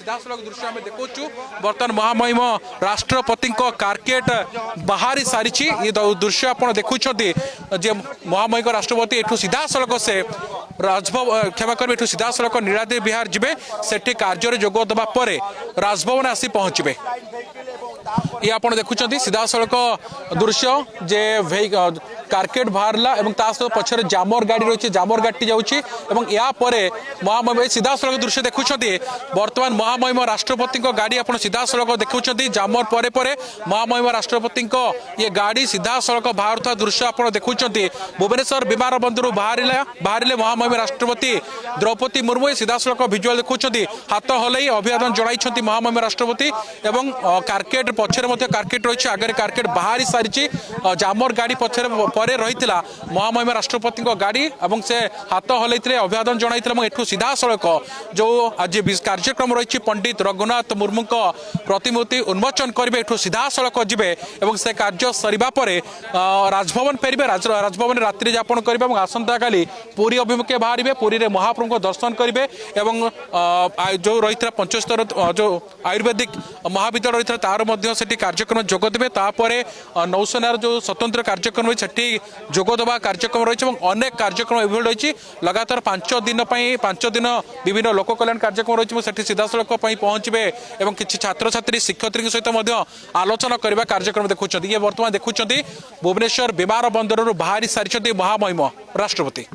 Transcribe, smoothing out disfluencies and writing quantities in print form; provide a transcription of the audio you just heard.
सीधासलख दृश्य आम देखु बर्तमान महामहिम राष्ट्रपति कारकेट बाहरी सारी ये दृश्य आप देखुं महामहिम राष्ट्रपति एठू सीधासलख से राजभवन क्षमा करेंगे एठू सीधासलख नीलाद्रि विहार जिबे सेठी कार्य जोग देवा पर राजभवन आसी पहुंचे ये आप देखुं सीधासलख दृश्य जे कारकेट बाहरला पछरे जामर गाड़ी रही जामर गाड़ी जाऊँगी महामहिम सीधासलख दृश्य देखुं बर्तमान महामहिम राष्ट्रपति गाड़ी आप सीधासलख देखुं जामर पर महामहिम राष्ट्रपति ये गाड़ी सीधासलख बाहर दृश्य आप देखुं भुवनेश्वर विमान बंदर बाहर महामहिम राष्ट्रपति द्रौपदी मुर्मू सीधासलख भिजुआल देखुं हाथ हल्ई अभिवादन जनाई महामहिम राष्ट्रपति एवं कारकेट पछरे कारकेट रही आगे कारकेट बाहरी सारी जामर गाड़ी पछरे रही महामहिम राष्ट्रपति गाड़ी और से हाथ हल्ई अभिवादन जनाई एठू सीधासलख जो आज कार्यक्रम रही पंडित रघुनाथ मुर्मू प्रतिमूर्ति उन्मोचन करेंगे एठू सीधासलख जिबे एवं से कार्य सरिबा परे राजभवन फेरबे राजभवन रात्रि यापन करेंगे और आसंता काली पुरी अभिमुखे बाहर पुरी में महाप्रभु को दर्शन करेंगे एवं जो रही 75 जो आयुर्वेदिक महाविद्यालय रही तार से कार्यक्रम जोगदेवे नौसेनार जो स्वतंत्र कार्यक्रम रही जोगदवा कार्यक्रम रही अनेक कार्यक्रम एभली रही लगातार 5 दिन विभिन्न लोक कल्याण कार्यक्रम रही सीधासलख पहुंचे और किसी छात्र छात्री शिक्षयित्री सहित आलोचना करने कार्यक्रम देखुं ये बर्तमान देखुं भुवनेश्वर विमान बंदर बाहरी सारी महामहिम राष्ट्रपति।